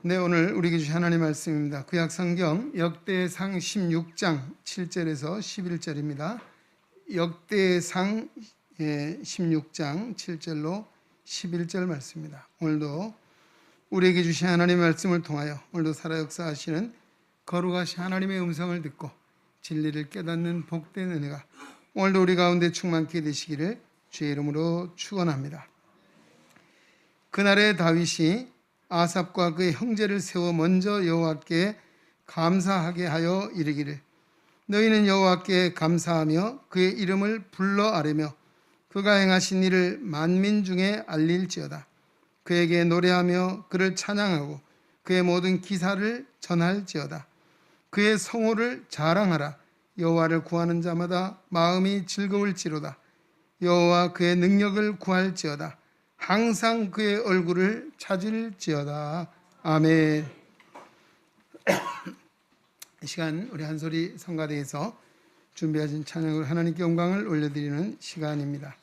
네, 오늘 우리에게 주신 하나님의 말씀입니다. 구약 성경 역대상 16장 7절에서 11절입니다. 역대상 16장 7절로 11절 말씀입니다. 오늘도 우리에게 주신 하나님의 말씀을 통하여 오늘도 살아 역사하시는 거룩하신 하나님의 음성을 듣고 진리를 깨닫는 복된 은혜가 오늘도 우리 가운데 충만케 되시기를 주의 이름으로 축원합니다. 그날에 다윗이 아삽과 그의 형제를 세워 먼저 여호와께 감사하게 하여 이르기를 너희는 여호와께 감사하며 그의 이름을 불러 아뢰며 그가 행하신 일을 만민 중에 알릴지어다. 그에게 노래하며 그를 찬양하고 그의 모든 기사를 전할지어다. 그의 성호를 자랑하라. 여호와를 구하는 자마다 마음이 즐거울지로다. 여호와 그의 능력을 구할지어다. 항상 그의 얼굴을 찾을지어다. 아멘. 이 시간 우리 한소리 성가대에서 준비하신 찬양으로 하나님께 영광을 올려드리는 시간입니다.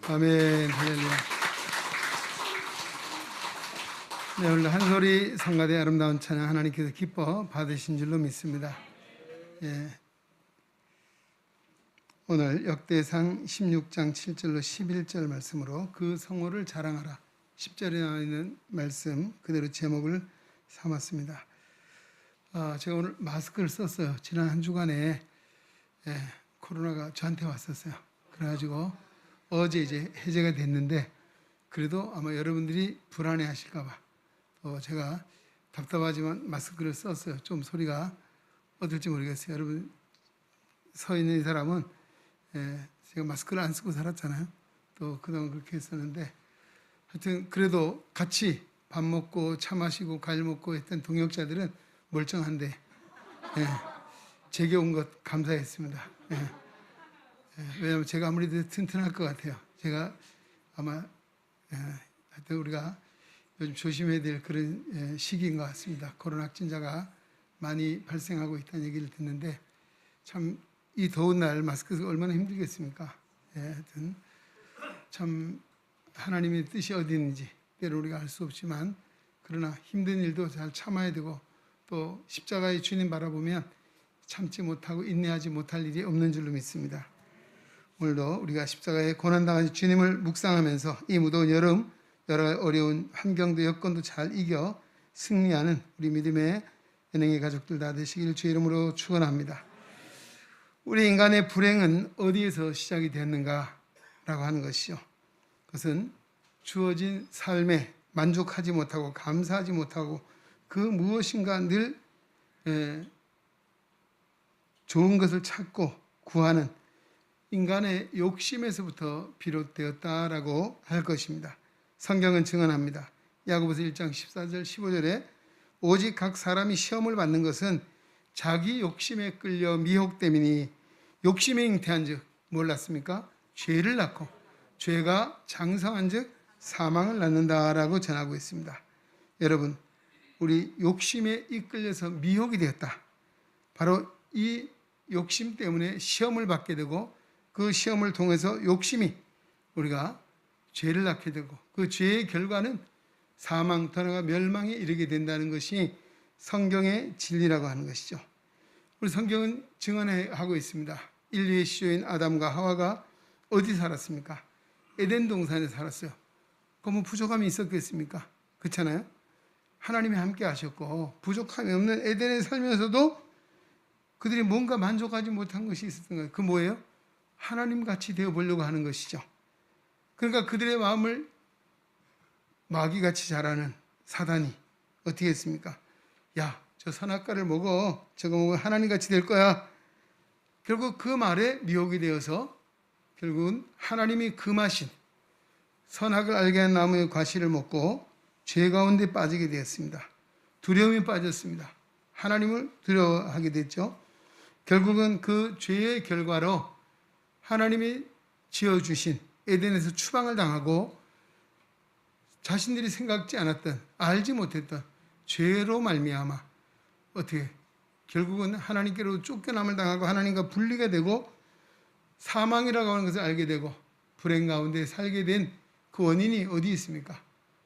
아멘. 할렐루야. 네, 오늘 한소리 성가대 아름다운 찬양 하나님께서 기뻐 받으신 줄로 믿습니다. 예. 오늘 역대상 16장 7절로 11절 말씀으로 그 성호를 자랑하라. 10절에 나와 있는 말씀 그대로 제목을 삼았습니다. 제가 오늘 마스크를 썼어요. 지난 한 주간에 코로나가 저한테 왔었어요. 그래가지고 어제 이제 해제가 됐는데 그래도 아마 여러분들이 불안해 하실까봐 제가 답답하지만 마스크를 썼어요. 좀 소리가 어떨지 모르겠어요. 여러분 서 있는 이 사람은 제가 마스크를 안 쓰고 살았잖아요. 또 그동안 그렇게 했었는데 하여튼 그래도 같이 밥 먹고 차 마시고 과일 먹고 했던 동역자들은 멀쩡한데 제게 온 것 감사했습니다. 왜냐하면 제가 아무래도 튼튼할 것 같아요. 제가 아마 하여튼 우리가 요즘 조심해야 될 그런 시기인 것 같습니다. 코로나 확진자가 많이 발생하고 있다는 얘기를 듣는데 참 이 더운 날 마스크 쓰기 얼마나 힘들겠습니까? 하여튼 참 하나님의 뜻이 어디 있는지 때로 우리가 알 수 없지만 그러나 힘든 일도 잘 참아야 되고 또 십자가의 주님 바라보면 참지 못하고 인내하지 못할 일이 없는 줄로 믿습니다. 오늘도 우리가 십자가의 고난당하신 주님을 묵상하면서 이 무더운 여름 여러 어려운 환경도 여건도 잘 이겨 승리하는 우리 믿음의 은행의 가족들 다 되시길 주의 이름으로 축원합니다. 우리 인간의 불행은 어디에서 시작이 되었는가라고 하는 것이죠. 그것은 주어진 삶에 만족하지 못하고 감사하지 못하고 그 무엇인가 늘 좋은 것을 찾고 구하는 인간의 욕심에서부터 비롯되었다라고 할 것입니다. 성경은 증언합니다. 야고보서 1장 14절 15절에 오직 각 사람이 시험을 받는 것은 자기 욕심에 끌려 미혹됨이니 욕심에 잉태한 즉 몰랐습니까? 죄를 낳고 죄가 장성한 즉 사망을 낳는다라고 전하고 있습니다. 여러분 우리 욕심에 이끌려서 미혹이 되었다. 바로 이 욕심 때문에 시험을 받게 되고 그 시험을 통해서 욕심이 우리가 죄를 낳게 되고 그 죄의 결과는 사망, 더 나아가 멸망에 이르게 된다는 것이 성경의 진리라고 하는 것이죠. 우리 성경은 증언하고 있습니다. 인류의 시조인 아담과 하와가 어디 살았습니까? 에덴 동산에 살았어요. 그럼 부족함이 있었겠습니까? 그렇잖아요. 하나님이 함께 하셨고 부족함이 없는 에덴에 살면서도 그들이 뭔가 만족하지 못한 것이 있었던 거예요. 그 뭐예요? 하나님같이 되어보려고 하는 것이죠. 그러니까 그들의 마음을 마귀같이 자라는 사단이 어떻게 했습니까? 야, 저 선악과를 먹어. 저거 먹으면 하나님같이 될 거야. 결국 그 말에 미혹이 되어서 결국은 하나님이 금하신 선악을 알게 한 나무의 과실을 먹고 죄 가운데 빠지게 되었습니다. 두려움이 빠졌습니다. 하나님을 두려워하게 됐죠. 결국은 그 죄의 결과로 하나님이 지어주신 에덴에서 추방을 당하고 자신들이 생각지 않았던 알지 못했던 죄로 말미암아 어떻게 결국은 하나님께로 쫓겨남을 당하고 하나님과 분리가 되고 사망이라고 하는 것을 알게 되고 불행 가운데 살게 된 그 원인이 어디 있습니까?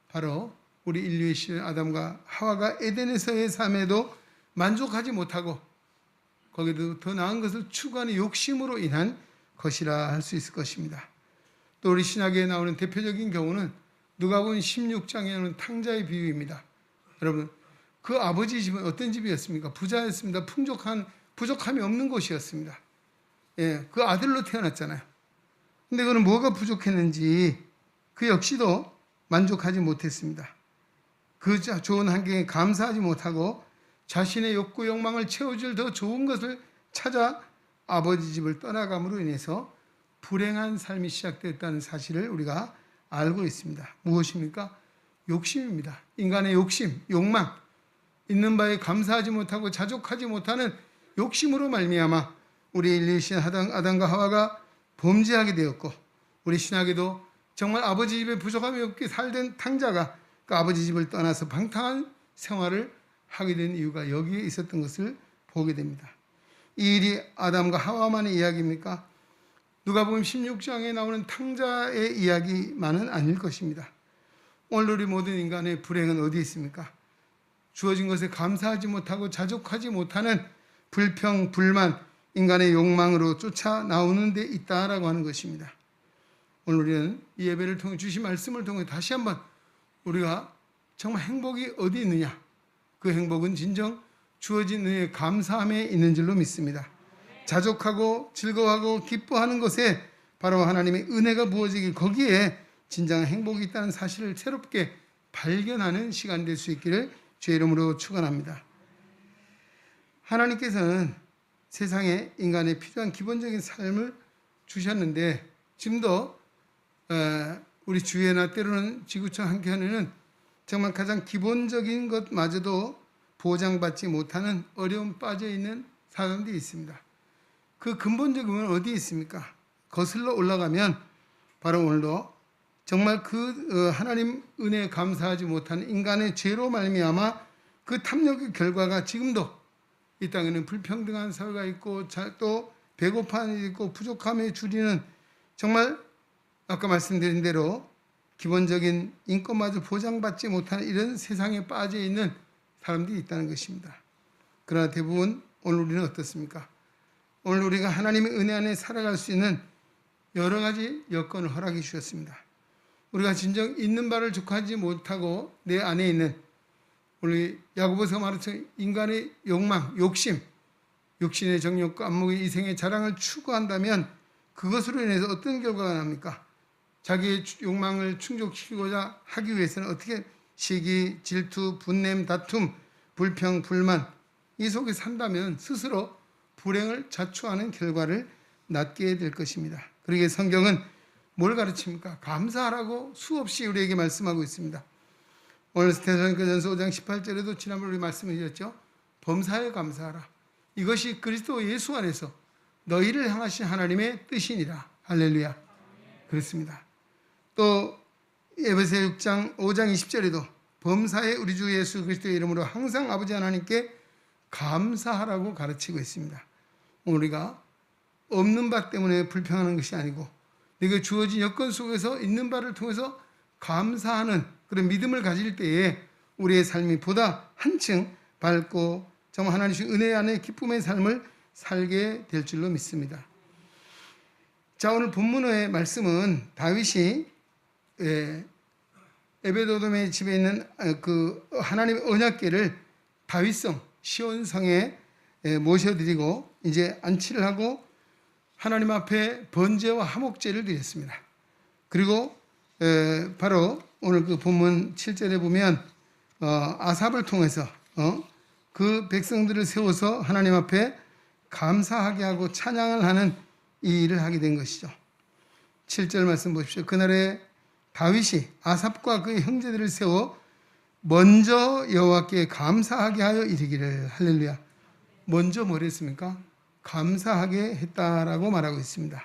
바로 우리 인류의 신 아담과 하와가 에덴에서의 삶에도 만족하지 못하고 거기도 더 나은 것을 추구하는 욕심으로 인한 것이라 할 수 있을 것입니다. 또 우리 신약에 나오는 대표적인 경우는 누가복음 16장에 나오는 탕자의 비유입니다. 여러분 그 아버지 집은 어떤 집이었습니까? 부자였습니다. 부족함이 없는 곳이었습니다. 그 아들로 태어났잖아요. 근데 그는 뭐가 부족했는지 그 역시도 만족하지 못했습니다. 그 좋은 환경에 감사하지 못하고 자신의 욕구 욕망을 채워줄 더 좋은 것을 찾아 아버지 집을 떠나감으로 인해서 불행한 삶이 시작됐다는 사실을 우리가 알고 있습니다. 무엇입니까? 욕심입니다. 인간의 욕심, 욕망, 있는 바에 감사하지 못하고 자족하지 못하는 욕심으로 말미암아 우리 인류신 아담과 하와가 범죄하게 되었고 우리 신약에도 정말 아버지 집에 부족함이 없게 살던 탕자가 그 아버지 집을 떠나서 방탕한 생활을 하게 된 이유가 여기에 있었던 것을 보게 됩니다. 이 일이 아담과 하와만의 이야기입니까? 누가복음 16장에 나오는 탕자의 이야기만은 아닐 것입니다. 오늘 우리 모든 인간의 불행은 어디에 있습니까? 주어진 것에 감사하지 못하고 자족하지 못하는 불평, 불만, 인간의 욕망으로 쫓아 나오는 데 있다라고 하는 것입니다. 오늘 우리는 이 예배를 통해 주신 말씀을 통해 다시 한번 우리가 정말 행복이 어디 있느냐, 그 행복은 진정 주어진 은혜의 감사함에 있는 줄로 믿습니다. 자족하고 즐거워하고 기뻐하는 것에 바로 하나님의 은혜가 부어지기, 거기에 진정한 행복이 있다는 사실을 새롭게 발견하는 시간 될 수 있기를 주의 이름으로 축원합니다. 하나님께서는 세상에 인간에 필요한 기본적인 삶을 주셨는데, 지금도 우리 주위나 때로는 지구촌 한켠에는 정말 가장 기본적인 것마저도 보장받지 못하는 어려움 빠져 있는 사람들이 있습니다. 그 근본적인 건 어디에 있습니까? 거슬러 올라가면 바로 오늘도 정말 그 하나님 은혜에 감사하지 못하는 인간의 죄로 말미암아 그 탐욕의 결과가 지금도 이 땅에는 불평등한 사회가 있고, 또 배고픔이 있고, 부족함에 줄이는, 정말 아까 말씀드린 대로 기본적인 인권마저 보장받지 못하는 이런 세상에 빠져 있는 사람들이 있다는 것입니다. 그러나 대부분 오늘 우리는 어떻습니까? 오늘 우리가 하나님의 은혜 안에 살아갈 수 있는 여러 가지 여건을 허락해 주셨습니다. 우리가 진정 있는 바를 족하지 못하고 내 안에 있는, 우리 야고보서가 말했던 인간의 욕망, 욕심, 육신의 정욕과 안목의 이생의 자랑을 추구한다면 그것으로 인해서 어떤 결과가 납니까? 자기의 욕망을 충족시키고자 하기 위해서는 어떻게 시기, 질투, 분냄, 다툼, 불평, 불만, 이 속에 산다면 스스로 불행을 자초하는 결과를 낳게 될 것입니다. 그러기에 성경은 뭘 가르칩니까? 감사하라고 수없이 우리에게 말씀하고 있습니다. 오늘 데살로니가전서 5장 18절에도 지난번에 우리 말씀을 드렸죠. 범사에 감사하라. 이것이 그리스도 예수 안에서 너희를 향하신 하나님의 뜻이니라. 할렐루야. 그렇습니다. 또 에베소 6장 5장 20절에도 범사에 우리 주 예수 그리스도의 이름으로 항상 아버지 하나님께 감사하라고 가르치고 있습니다. 우리가 없는 바 때문에 불평하는 것이 아니고 내게 주어진 여건 속에서 있는 바를 통해서 감사하는 그런 믿음을 가질 때에 우리의 삶이 보다 한층 밝고 정말 하나님의 은혜 안에 기쁨의 삶을 살게 될 줄로 믿습니다. 자, 오늘 본문의 말씀은 다윗이 에베도돔의 집에 있는 그 하나님의 언약궤를 다윗성 시온성에 모셔드리고 이제 안치를 하고 하나님 앞에 번제와 화목제를 드렸습니다. 그리고 바로 오늘 그 본문 7절에 보면 아삽을 통해서 그 백성들을 세워서 하나님 앞에 감사하게 하고 찬양을 하는 이 일을 하게 된 것이죠. 7절 말씀 보십시오. 그날에 다윗이 아삽과 그의 형제들을 세워 먼저 여호와께 감사하게 하여 이르기를. 할렐루야. 먼저 뭘 했습니까? 감사하게 했다라고 말하고 있습니다.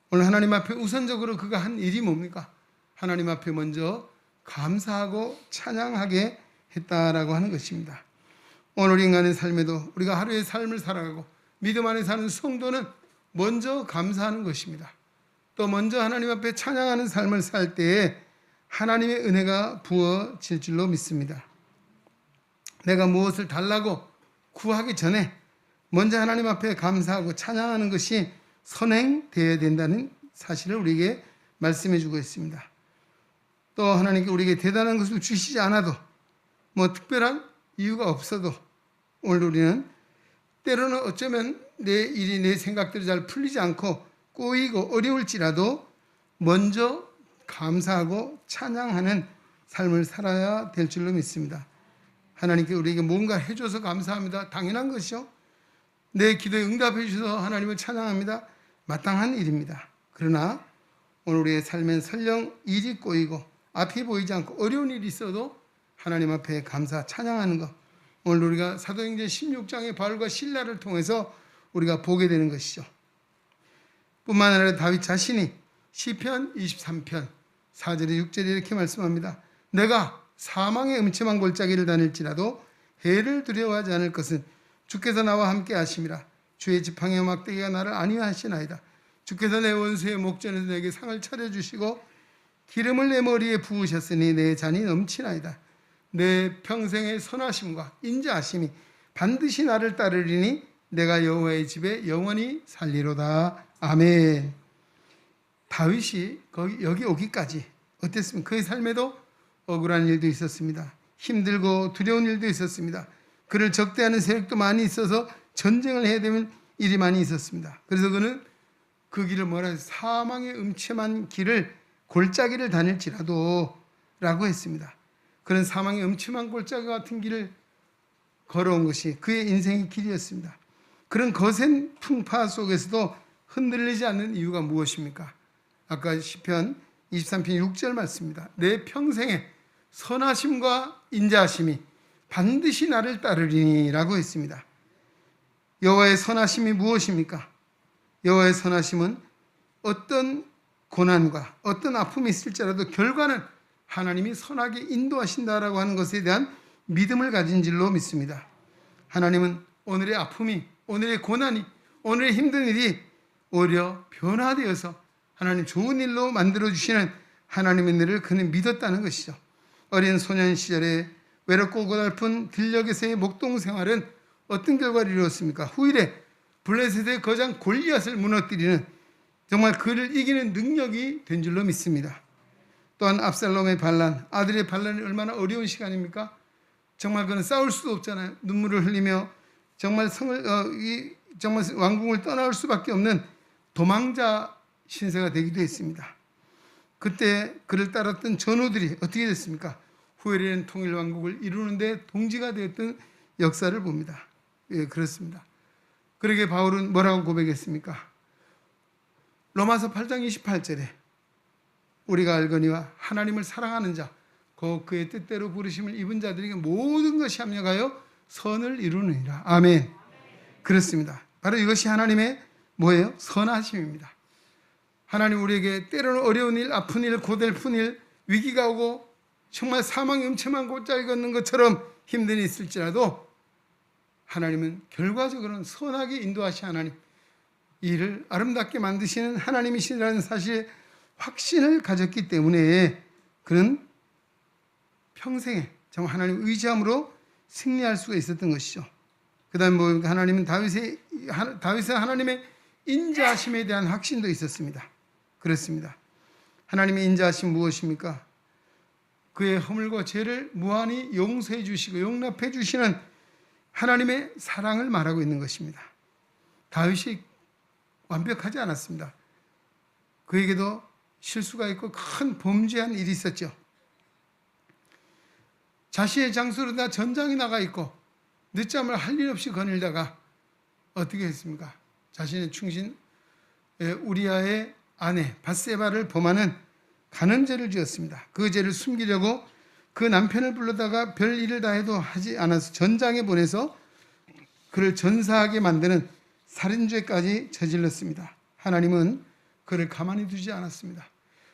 오늘 하나님 앞에 우선적으로 그가 한 일이 뭡니까? 하나님 앞에 먼저 감사하고 찬양하게 했다라고 하는 것입니다. 오늘 인간의 삶에도 우리가 하루의 삶을 살아가고 믿음 안에 사는 성도는 먼저 감사하는 것입니다. 또 먼저 하나님 앞에 찬양하는 삶을 살 때에 하나님의 은혜가 부어질 줄로 믿습니다. 내가 무엇을 달라고 구하기 전에 먼저 하나님 앞에 감사하고 찬양하는 것이 선행되어야 된다는 사실을 우리에게 말씀해 주고 있습니다. 또 하나님께 우리에게 대단한 것을 주시지 않아도 뭐 특별한 이유가 없어도 오늘 우리는 때로는 어쩌면 내 일이 내 생각대로 잘 풀리지 않고 꼬이고 어려울지라도 먼저 감사하고 찬양하는 삶을 살아야 될 줄로 믿습니다. 하나님께 우리에게 뭔가 해줘서 감사합니다. 당연한 것이요. 내 기도에 응답해 주셔서 하나님을 찬양합니다. 마땅한 일입니다. 그러나 오늘 우리의 삶엔 설령 일이 꼬이고 앞이 보이지 않고 어려운 일이 있어도 하나님 앞에 감사 찬양하는 것, 오늘 우리가 사도행전 16장의 바울과 실라를 통해서 우리가 보게 되는 것이죠. 뿐만 아니라 다윗 자신이 시편 23편 4절에 6절에 이렇게 말씀합니다. 내가 사망의 음침한 골짜기를 다닐지라도 해를 두려워하지 않을 것은 주께서 나와 함께 하심이라. 주의 지팡이와 막대기가 나를 안위하시나이다. 주께서 내 원수의 목전에서 내게 상을 차려주시고 기름을 내 머리에 부으셨으니 내 잔이 넘치나이다. 내 평생의 선하심과 인자하심이 반드시 나를 따르리니 내가 여호와의 집에 영원히 살리로다. 아멘. 다윗이 여기 오기까지 어땠습니까? 그의 삶에도 억울한 일도 있었습니다. 힘들고 두려운 일도 있었습니다. 그를 적대하는 세력도 많이 있어서 전쟁을 해야 되는 일이 많이 있었습니다. 그래서 그는 그 길을 뭐라 해서 사망의 음침한 길을 골짜기를 다닐지라도 라고 했습니다. 그런 사망의 음침한 골짜기 같은 길을 걸어온 것이 그의 인생의 길이었습니다. 그런 거센 풍파 속에서도 흔들리지 않는 이유가 무엇입니까? 아까 시편 23편 6절 말씀입니다. 내 평생에 선하심과 인자하심이 반드시 나를 따르리니 라고 했습니다. 여호와의 선하심이 무엇입니까? 여호와의 선하심은 어떤 고난과 어떤 아픔이 있을지라도 결과는 하나님이 선하게 인도하신다라고 하는 것에 대한 믿음을 가진 줄로 믿습니다. 하나님은 오늘의 아픔이, 오늘의 고난이, 오늘의 힘든 일이 오히려 변화되어서 하나님 좋은 일로 만들어주시는 하나님의 일을 그는 믿었다는 것이죠. 어린 소년 시절에 외롭고 고달픈 들녘에서의 목동 생활은 어떤 결과를 이루었습니까? 후일에 블레셋의 거장 골리앗을 무너뜨리는 정말 그를 이기는 능력이 된 줄로 믿습니다. 또한 압살롬의 반란, 아들의 반란이 얼마나 어려운 시간입니까? 정말 그는 싸울 수도 없잖아요. 눈물을 흘리며 정말 정말 왕궁을 떠나올 수밖에 없는 도망자 신세가 되기도 했습니다. 그때 그를 따랐던 전우들이 어떻게 됐습니까? 후에는 통일 왕국을 이루는데 동지가 되었던 역사를 봅니다. 예, 그렇습니다. 그러게 바울은 뭐라고 고백했습니까? 로마서 8장 28절에 우리가 알거니와 하나님을 사랑하는 자, 곧 그의 뜻대로 부르심을 입은 자들에게 모든 것이 합력하여 선을 이루느니라. 아멘. 그렇습니다. 바로 이것이 하나님의 뭐예요? 선하심입니다. 하나님 우리에게 때로는 어려운 일, 아픈 일, 고달픈 일, 위기가 오고 정말 사망의 음침한 골짜기 걷는 것처럼 힘든 일이 있을지라도 하나님은 결과적으로는 선하게 인도하시 하나님, 이 일을 아름답게 만드시는 하나님이시라는 사실에 확신을 가졌기 때문에 그는 평생에 정말 하나님 의지함으로 승리할 수가 있었던 것이죠. 그 다음에 뭐 하나님은 다윗의 하나님의 인자하심에 대한 확신도 있었습니다. 그렇습니다. 하나님의 인자하심 무엇입니까? 그의 허물과 죄를 무한히 용서해 주시고 용납해 주시는 하나님의 사랑을 말하고 있는 것입니다. 다윗이 완벽하지 않았습니다. 그에게도 실수가 있고 큰 범죄한 일이 있었죠. 자신의 장소로 다 전장에 나가 있고 늦잠을 할 일 없이 거닐다가 어떻게 했습니까? 자신의 충신 우리아의 아내 밧세바를 범하는 간음죄를 지었습니다. 그 죄를 숨기려고 그 남편을 불러다가 별 일을 다 해도 하지 않아서 전장에 보내서 그를 전사하게 만드는 살인죄까지 저질렀습니다. 하나님은 그를 가만히 두지 않았습니다.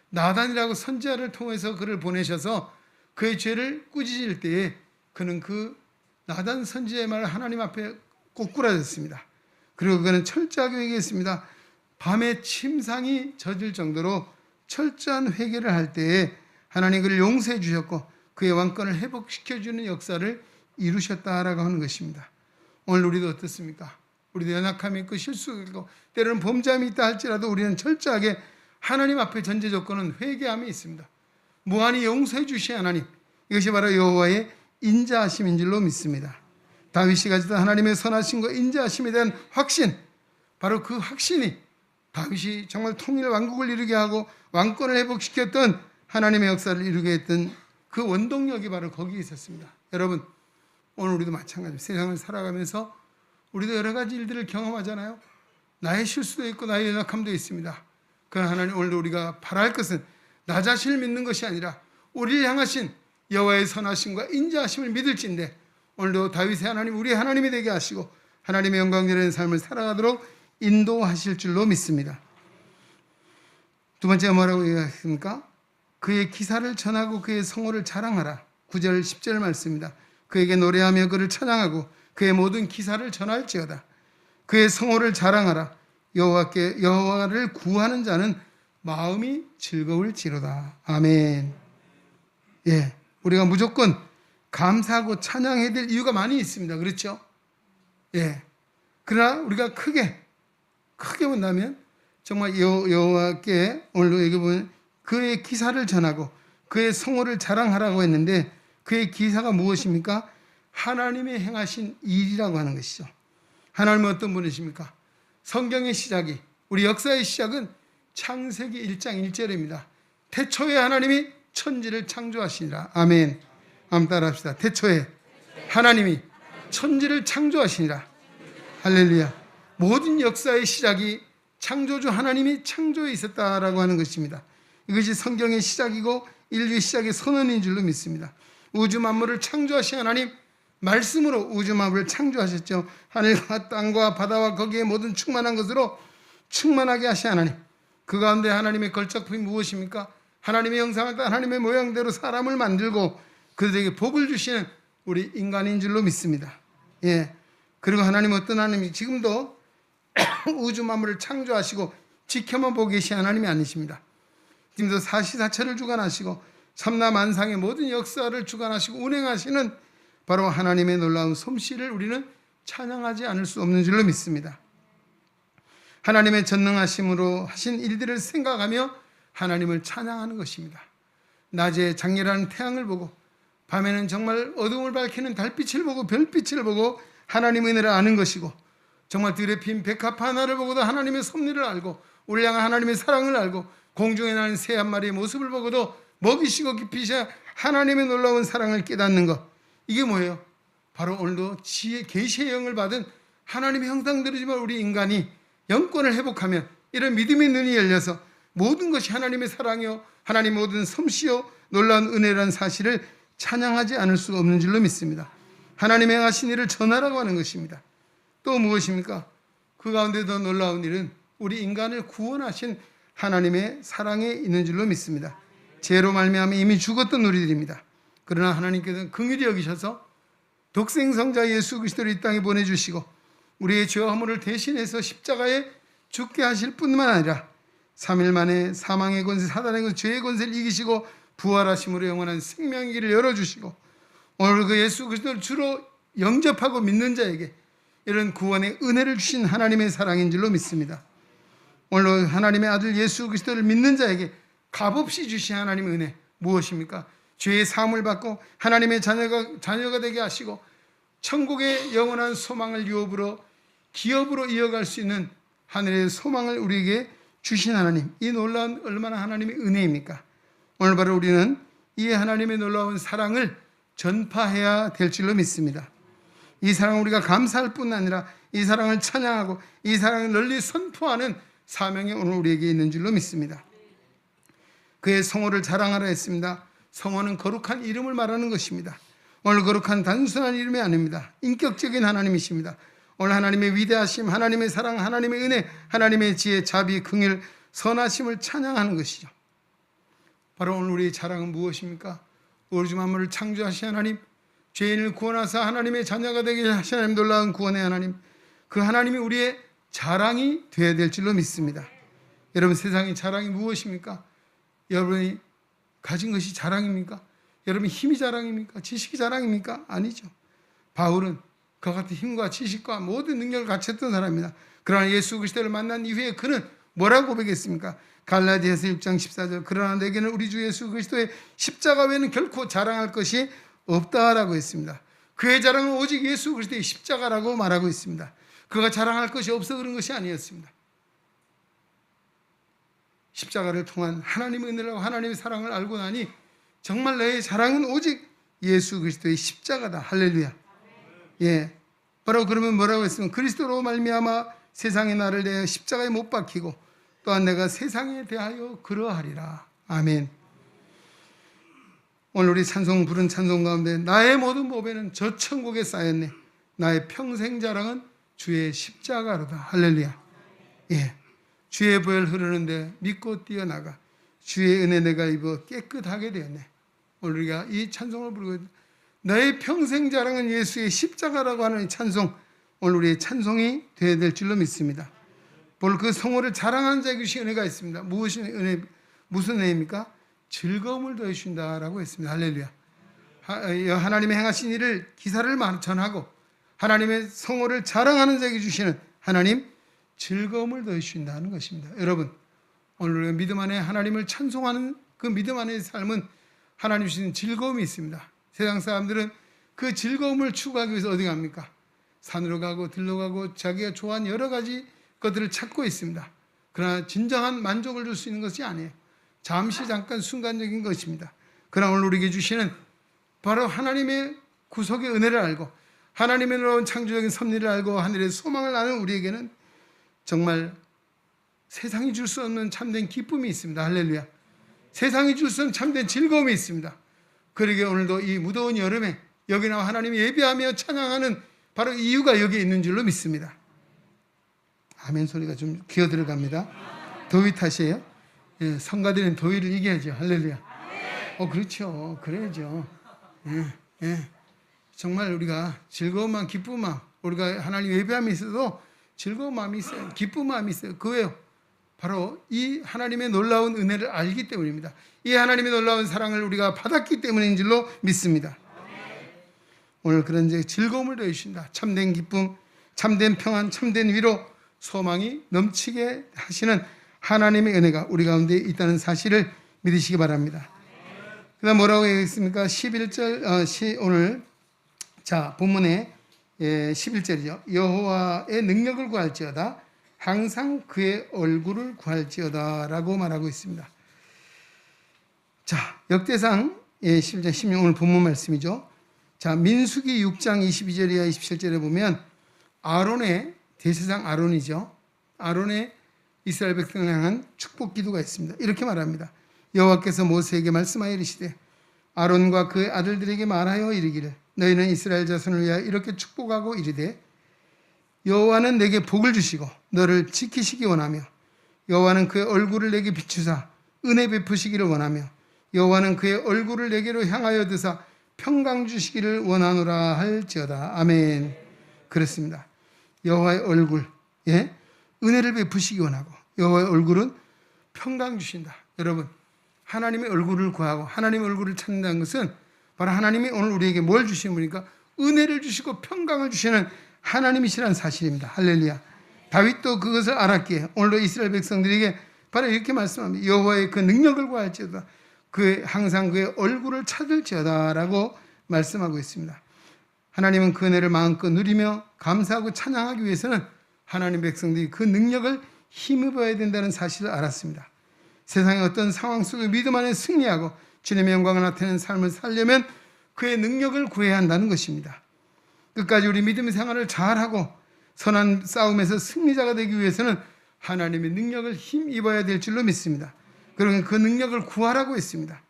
나단이라고 선지자를 통해서 그를 보내셔서 그의 죄를 꾸짖을 때에 그는 그 나단 선지자의 말을 하나님 앞에 꼬꾸라졌습니다. 그리고 그는 철저하게 회개했습니다. 밤에 침상이 젖을 정도로 철저한 회개를 할 때에 하나님 그를 용서해 주셨고 그의 왕권을 회복시켜주는 역사를 이루셨다라고 하는 것입니다. 오늘 우리도 어떻습니까? 우리도 연약함이 있고 실수가 있고 때로는 범죄함이 있다 할지라도 우리는 철저하게 하나님 앞에 전제 조건은 회개함이 있습니다. 무한히 용서해 주신 하나님, 이것이 바로 여호와의 인자하심인 줄로 믿습니다. 다윗이 가지던 하나님의 선하심과 인자하심에 대한 확신, 바로 그 확신이 다윗이 정말 통일 왕국을 이루게 하고 왕권을 회복시켰던 하나님의 역사를 이루게 했던 그 원동력이 바로 거기에 있었습니다. 여러분, 오늘 우리도 마찬가지입니다. 세상을 살아가면서 우리도 여러 가지 일들을 경험하잖아요. 나의 실수도 있고 나의 연약함도 있습니다. 그러나 하나님, 오늘도 우리가 바랄 것은 나 자신을 믿는 것이 아니라 우리를 향하신 여호와의 선하심과 인자하심을 믿을진데 오늘도 다윗의 하나님, 우리의 하나님이 되게 하시고 하나님의 영광스러운 삶을 살아가도록 인도하실 줄로 믿습니다. 두 번째 뭐라고 얘기했습니까? 그의 기사를 전하고 그의 성호를 자랑하라. 9절 10절 말씀입니다. 그에게 노래하며 그를 찬양하고 그의 모든 기사를 전할지어다. 그의 성호를 자랑하라. 여호와를 구하는 자는 마음이 즐거울지로다. 아멘. 예, 우리가 무조건 감사하고 찬양해야 될 이유가 많이 있습니다. 그렇죠? 예. 그러나 우리가 크게 본다면 정말 여호와께 오늘 여기 보면 그의 기사를 전하고 그의 성호를 자랑하라고 했는데 그의 기사가 무엇입니까? 하나님의 행하신 일이라고 하는 것이죠. 하나님은 어떤 분이십니까? 성경의 시작이, 우리 역사의 시작은 창세기 1장 1절입니다. 태초에 하나님이 천지를 창조하시니라. 아멘. 한번 따라합시다. 태초에 하나님이 천지를 창조하시니라. 할렐루야. 모든 역사의 시작이 창조주 하나님이 창조에 있었다라고 하는 것입니다. 이것이 성경의 시작이고 인류의 시작의 선언인 줄로 믿습니다. 우주 만물을 창조하신 하나님, 말씀으로 우주 만물을 창조하셨죠. 하늘과 땅과 바다와 거기에 모든 충만한 것으로 충만하게 하신 하나님, 그 가운데 하나님의 걸작품이 무엇입니까? 하나님의 형상을 따라 하나님의 모양대로 사람을 만들고 그들에게 복을 주시는 우리 인간인 줄로 믿습니다. 예. 그리고 하나님은 어떤 하나님이 지금도 우주 만물을 창조하시고 지켜만 보고 계신 하나님이 아니십니다. 지금도 사시사철을 주관하시고 삼라만상의 모든 역사를 주관하시고 운행하시는 바로 하나님의 놀라운 솜씨를 우리는 찬양하지 않을 수 없는 줄로 믿습니다. 하나님의 전능하심으로 하신 일들을 생각하며 하나님을 찬양하는 것입니다. 낮에 장렬한 태양을 보고 밤에는 정말 어둠을 밝히는 달빛을 보고 별빛을 보고 하나님의 은혜를 아는 것이고, 정말 들에 핀 백합 하나를 보고도 하나님의 섭리를 알고 우리 향한 하나님의 사랑을 알고 공중에 나는 새 한 마리의 모습을 보고도 먹이시고 깊이셔 하나님의 놀라운 사랑을 깨닫는 것, 이게 뭐예요? 바로 오늘도 지혜, 계시의 영을 받은 하나님의 형상대로지만 우리 인간이 영권을 회복하면 이런 믿음의 눈이 열려서 모든 것이 하나님의 사랑이요 하나님 모든 솜씨요 놀라운 은혜라는 사실을 찬양하지 않을 수 없는 줄로 믿습니다. 하나님의 행하신 일을 전하라고 하는 것입니다. 또 무엇입니까? 그 가운데 더 놀라운 일은 우리 인간을 구원하신 하나님의 사랑에 있는 줄로 믿습니다. 죄로 말미암아 이미 죽었던 우리들입니다. 그러나 하나님께서는 긍휼히 여기셔서 독생성자 예수 그리스도를 이 땅에 보내주시고 우리의 죄와 허물을 대신해서 십자가에 죽게 하실 뿐만 아니라 3일 만에 사망의 권세, 사단의 권세, 죄의 권세를 이기시고 부활하심으로 영원한 생명의 길을 열어주시고 오늘 그 예수 그리스도를 주로 영접하고 믿는 자에게 이런 구원의 은혜를 주신 하나님의 사랑인 줄로 믿습니다. 오늘 하나님의 아들 예수 그리스도를 믿는 자에게 값없이 주신 하나님의 은혜 무엇입니까? 죄의 사함을 받고 하나님의 자녀가 되게 하시고 천국의 영원한 소망을 유업으로 기업으로 이어갈 수 있는 하늘의 소망을 우리에게 주신 하나님, 이 놀라운 얼마나 하나님의 은혜입니까? 오늘 바로 우리는 이 하나님의 놀라운 사랑을 전파해야 될 줄로 믿습니다. 이 사랑을 우리가 감사할 뿐 아니라 이 사랑을 찬양하고 이 사랑을 널리 선포하는 사명이 오늘 우리에게 있는 줄로 믿습니다. 그의 성호를 자랑하라 했습니다. 성호는 거룩한 이름을 말하는 것입니다. 오늘 거룩한 단순한 이름이 아닙니다. 인격적인 하나님이십니다. 오늘 하나님의 위대하심, 하나님의 사랑, 하나님의 은혜, 하나님의 지혜, 자비, 긍휼, 선하심을 찬양하는 것이죠. 바로 오늘 우리의 자랑은 무엇입니까? 우주 만물을 창조하신 하나님, 죄인을 구원하사 하나님의 자녀가 되게 하신 하나님, 놀라운 구원의 하나님, 그 하나님이 우리의 자랑이 되어야 될 줄로 믿습니다. 여러분, 세상의 자랑이 무엇입니까? 여러분이 가진 것이 자랑입니까? 여러분 힘이 자랑입니까? 지식이 자랑입니까? 아니죠. 바울은 그와 같은 힘과 지식과 모든 능력을 갖췄던 사람입니다. 그러나 예수 그리스도를 만난 이후에 그는 뭐라고 고백했습니까? 갈라디아서 6장 14절, 그러나 내게는 우리 주 예수 그리스도의 십자가 외에는 결코 자랑할 것이 없다라고 했습니다. 그의 자랑은 오직 예수 그리스도의 십자가라고 말하고 있습니다. 그가 자랑할 것이 없어 그런 것이 아니었습니다. 십자가를 통한 하나님의 은혜라고 하나님의 사랑을 알고 나니 정말 나의 자랑은 오직 예수 그리스도의 십자가다. 할렐루야. 예, 바로 그러면 뭐라고 했으면 그리스도로 말미암아 세상에 나를 대하여 십자가에 못 박히고 또한 내가 세상에 대하여 그러하리라. 아멘. 오늘 우리 찬송 부른 찬송 가운데 나의 모든 보배는 저 천국에 쌓였네. 나의 평생 자랑은 주의 십자가로다. 할렐루야. 예, 주의 보혈 흐르는데 믿고 뛰어나가 주의 은혜 내가 입어 깨끗하게 되었네. 오늘 우리가 이 찬송을 부르고 나의 평생 자랑은 예수의 십자가라고 하는 이 찬송, 오늘 우리의 찬송이 되어야 될 줄로 믿습니다. 볼 그 성호를 자랑하는 자에게 주신 은혜가 있습니다. 무슨 은혜입니까? 즐거움을 더해 주신다라고 했습니다. 할렐루야. 하나님의 행하신 일을 기사를 전하고 하나님의 성호를 자랑하는 자에게 주시는 하나님 즐거움을 더해 주신다는 것입니다. 여러분, 오늘 믿음 안에 하나님을 찬송하는 그 믿음 안의 삶은 하나님 주신 즐거움이 있습니다. 세상 사람들은 그 즐거움을 추구하기 위해서 어디 갑니까? 산으로 가고 들로 가고 자기가 좋아하는 여러 가지 것들을 찾고 있습니다. 그러나 진정한 만족을 줄 수 있는 것이 아니에요. 잠시 잠깐 순간적인 것입니다. 그러나 오늘 우리에게 주시는 바로 하나님의 구속의 은혜를 알고 하나님의 놀라운 창조적인 섭리를 알고 하늘의 소망을 아는 우리에게는 정말 세상이 줄 수 없는 참된 기쁨이 있습니다. 할렐루야. 세상이 줄 수 없는 참된 즐거움이 있습니다. 그러기에 오늘도 이 무더운 여름에 여기 나와 하나님 예배하며 찬양하는 바로 이유가 여기에 있는 줄로 믿습니다. 아멘 소리가 좀 기어 들어갑니다. 더위 탓이에요? 예, 성가들은 더위를 이겨야죠. 할렐루야. 그렇죠. 그래야죠. 예. 정말 우리가 즐거운 마음, 기쁜 마음, 우리가 하나님 예배함에 있어도 즐거운 마음이 있어요. 기쁜 마음이 있어요. 그거예요. 바로 이 하나님의 놀라운 은혜를 알기 때문입니다. 이 하나님의 놀라운 사랑을 우리가 받았기 때문인 줄로 믿습니다. 오늘 그런 즐거움을 더해 주신다. 참된 기쁨, 참된 평안, 참된 위로, 소망이 넘치게 하시는 하나님의 은혜가 우리 가운데 있다는 사실을 믿으시기 바랍니다. 그 다음 뭐라고 했습니까? 11절, 오늘 본문에 11절이죠. 여호와의 능력을 구할지어다 항상 그의 얼굴을 구할지어다 라고 말하고 있습니다. 역대상 11장 16 오늘 본문 말씀이죠. 민수기 6장 22절 이하 27절에 보면 아론의 대제사장 아론이죠. 아론의 이스라엘 백성을 향한 축복 기도가 있습니다. 이렇게 말합니다. 여호와께서 모세에게 말씀하여 이르시되 아론과 그의 아들들에게 말하여 이르기를 너희는 이스라엘 자손을 위하여 이렇게 축복하고 이르되 여호와는 내게 복을 주시고 너를 지키시기 원하며 여호와는 그의 얼굴을 내게 비추사 은혜 베푸시기를 원하며 여호와는 그의 얼굴을 내게로 향하여 드사 평강 주시기를 원하노라 할지어다. 아멘. 그렇습니다. 여호와의 얼굴, 은혜를 베푸시기 원하고 여호와의 얼굴은 평강 주신다. 여러분, 하나님의 얼굴을 구하고 하나님의 얼굴을 찾는다는 것은 바로 하나님이 오늘 우리에게 뭘 주시는 분이니까 은혜를 주시고 평강을 주시는 하나님이시라는 사실입니다. 할렐루야. 다윗도 그것을 알았기에 오늘도 이스라엘 백성들에게 바로 이렇게 말씀합니다. 여호와의 그 능력을 구할지어다. 항상 그의 얼굴을 찾을지어다 라고 말씀하고 있습니다. 하나님은 그 은혜를 마음껏 누리며 감사하고 찬양하기 위해서는 하나님 백성들이 그 능력을 힘입어야 된다는 사실을 알았습니다. 세상의 어떤 상황 속에 믿음 안에 승리하고 주님의 영광을 나타내는 삶을 살려면 그의 능력을 구해야 한다는 것입니다. 끝까지 우리 믿음의 생활을 잘하고 선한 싸움에서 승리자가 되기 위해서는 하나님의 능력을 힘입어야 될 줄로 믿습니다. 그러면 그 능력을 구하라고 했습니다.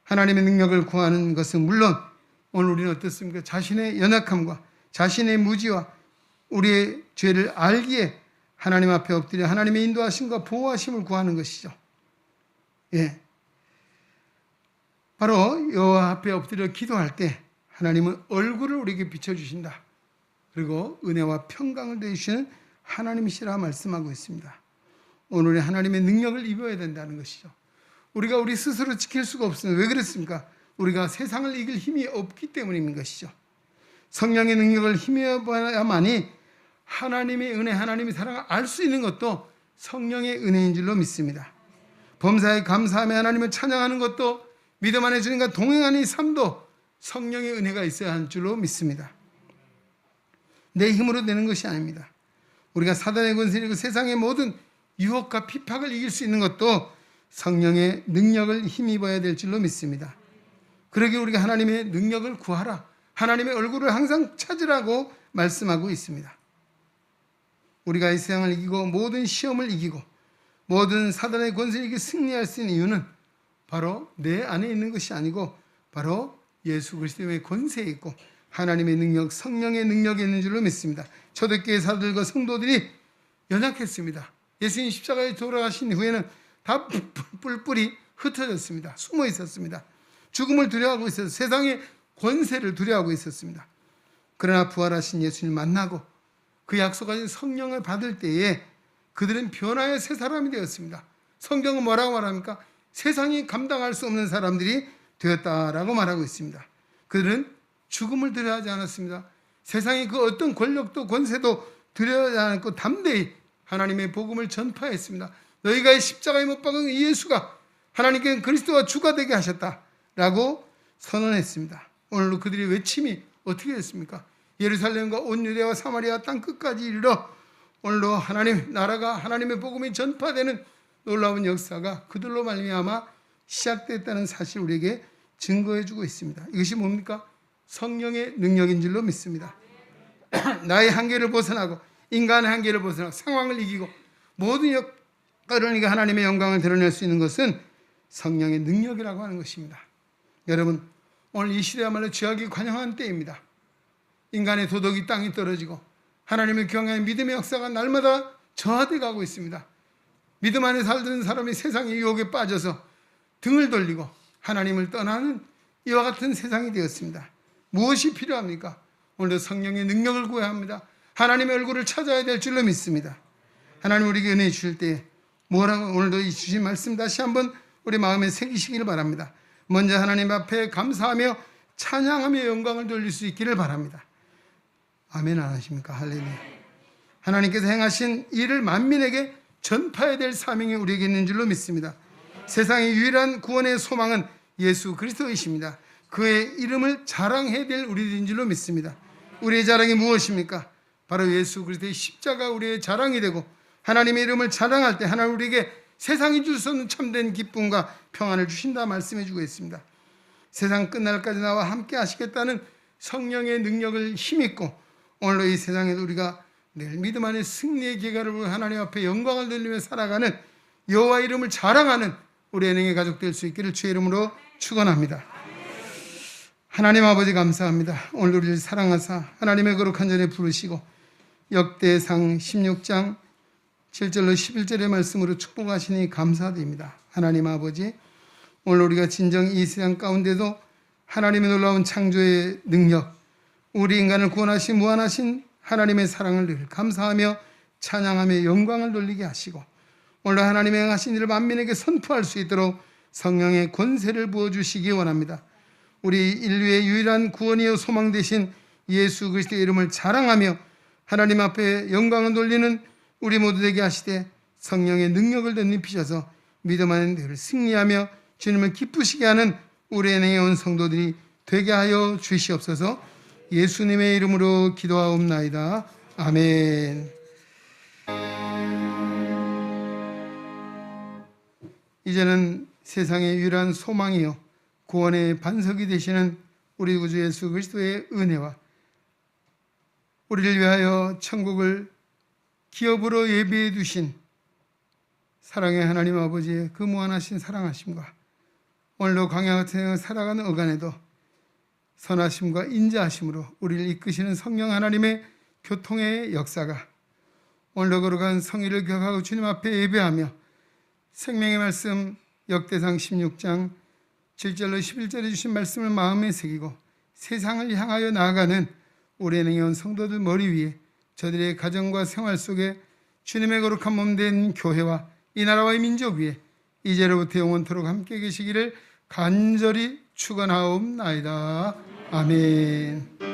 하나님의 능력을 구하는 것은 물론 오늘 우리는 어떻습니까? 자신의 연약함과 자신의 무지와 우리의 죄를 알기에 하나님 앞에 엎드려 하나님의 인도하심과 보호하심을 구하는 것이죠. 바로 여호와 앞에 엎드려 기도할 때 하나님은 얼굴을 우리에게 비춰주신다. 그리고 은혜와 평강을 내주시는 하나님이시라 말씀하고 있습니다. 오늘의 하나님의 능력을 입어야 된다는 것이죠. 우리가 우리 스스로 지킬 수가 없습니다. 왜 그렇습니까? 우리가 세상을 이길 힘이 없기 때문인 것이죠. 성령의 능력을 힘입어야만이 하나님의 은혜, 하나님의 사랑을 알 수 있는 것도 성령의 은혜인 줄로 믿습니다. 범사에 감사하며 하나님을 찬양하는 것도 믿음 안에 주님과 동행하는 이 삶도 성령의 은혜가 있어야 하는 줄로 믿습니다. 내 힘으로 되는 것이 아닙니다. 우리가 사단의 권세이고 세상의 모든 유혹과 핍박을 이길 수 있는 것도 성령의 능력을 힘입어야 될 줄로 믿습니다. 그러기에 우리가 하나님의 능력을 구하라. 하나님의 얼굴을 항상 찾으라고 말씀하고 있습니다. 우리가 이 세상을 이기고 모든 시험을 이기고 모든 사단의 권세를 이기고 승리할 수 있는 이유는 바로 내 안에 있는 것이 아니고 바로 예수 그리스도의 권세에 있고 하나님의 능력, 성령의 능력이 있는 줄로 믿습니다. 초대교회 사도들과 성도들이 연약했습니다. 예수님 십자가에 돌아가신 후에는 다 뿔뿔이 흩어졌습니다. 숨어 있었습니다. 죽음을 두려워하고 있었어요. 세상의 권세를 두려워하고 있었습니다. 그러나 부활하신 예수님 만나고 그 약속하신 성령을 받을 때에 그들은 변화의 새 사람이 되었습니다. 성경은 뭐라고 말합니까? 세상이 감당할 수 없는 사람들이 되었다라고 말하고 있습니다. 그들은 죽음을 두려워하지 않았습니다. 세상의 그 어떤 권력도 권세도 두려워하지 않고 담대히 하나님의 복음을 전파했습니다. 너희가 십자가에 못 박은 예수가 하나님께 그리스도와 주가 되게 하셨다라고 선언했습니다. 오늘도 그들의 외침이 어떻게 됐습니까? 예루살렘과 온 유대와 사마리아 땅 끝까지 이르러 오늘도 하나님 나라가 하나님의 복음이 전파되는 놀라운 역사가 그들로 말미암아 시작됐다는 사실 우리에게 증거해주고 있습니다. 이것이 뭡니까? 성령의 능력인 줄로 믿습니다. 나의 한계를 벗어나고 인간의 한계를 벗어나고 상황을 이기고 모든 역할을 이겨 하나님의 영광을 드러낼 수 있는 것은 성령의 능력이라고 하는 것입니다. 여러분, 오늘 이 시대야말로 죄악이 관영한 때입니다. 인간의 도덕이 땅이 떨어지고 하나님을 경외하는 믿음의 역사가 날마다 저하돼 가고 있습니다. 믿음 안에 살던 사람이 세상의 유혹에 빠져서 등을 돌리고 하나님을 떠나는 이와 같은 세상이 되었습니다. 무엇이 필요합니까? 오늘도 성령의 능력을 구해야 합니다. 하나님의 얼굴을 찾아야 될 줄로 믿습니다. 하나님 우리에게 은혜 주실 때 뭐라고 오늘도 이 주신 말씀 다시 한번 우리 마음에 새기시기를 바랍니다. 먼저 하나님 앞에 감사하며 찬양하며 영광을 돌릴 수 있기를 바랍니다. 아멘 안 하십니까? 할렐루야. 하나님께서 행하신 일을 만민에게 전파해야 될 사명이 우리에게 있는 줄로 믿습니다. 세상의 유일한 구원의 소망은 예수 그리스도이십니다. 그의 이름을 자랑해야 될 우리들인 줄로 믿습니다. 우리의 자랑이 무엇입니까? 바로 예수 그리스도의 십자가 우리의 자랑이 되고 하나님의 이름을 자랑할 때 하나님 우리에게 세상이 줄 수 없는 참된 기쁨과 평안을 주신다 말씀해 주고 있습니다. 세상 끝날까지 나와 함께 하시겠다는 성령의 능력을 힘입고 오늘도 이 세상에도 우리가 늘 믿음 안에 승리의 기가를 하나님 앞에 영광을 돌리며 살아가는 여호와 이름을 자랑하는 우리 은행의 가족 될 수 있기를 주의 이름으로 축원합니다. 하나님 아버지 감사합니다. 오늘 우리를 사랑하사 하나님의 거룩한 전에 부르시고 역대상 16장 7절로 11절의 말씀으로 축복하시니 감사드립니다. 하나님 아버지, 오늘 우리가 진정 이 세상 가운데도 하나님의 놀라운 창조의 능력, 우리 인간을 구원하신 무한하신 하나님의 사랑을 늘 감사하며 찬양하며 영광을 돌리게 하시고 오늘 하나님의 행하신 일을 만민에게 선포할 수 있도록 성령의 권세를 부어주시기 원합니다. 우리 인류의 유일한 구원이요 소망 되신 예수 그리스도의 이름을 자랑하며 하나님 앞에 영광을 돌리는 우리 모두 되게 하시되 성령의 능력을 덧입히셔서 믿음 안에 늘 승리하며 주님을 기쁘시게 하는 우리 은행에 온 성도들이 되게 하여 주시옵소서. 예수님의 이름으로 기도하옵나이다. 아멘. 이제는 세상의 유일한 소망이요 구원의 반석이 되시는 우리 구주 예수 그리스도의 은혜와 우리를 위하여 천국을 기업으로 예비해 두신 사랑의 하나님 아버지의 그 무한하신 사랑하심과 오늘도 광야 같은 생을 살아가는 어간에도 선하심과 인자하심으로 우리를 이끄시는 성령 하나님의 교통의 역사가 오늘도 거룩한 성의를 기억하고 주님 앞에 예배하며 생명의 말씀 역대상 16장 7절로 11절에 주신 말씀을 마음에 새기고 세상을 향하여 나아가는 우리 은행에 온 성도들 머리 위에 저들의 가정과 생활 속에 주님의 거룩한 몸 된 교회와 이 나라와 이 민족 위에 이제로부터 영원토록 함께 계시기를 간절히 축원하옵나이다. 아멘.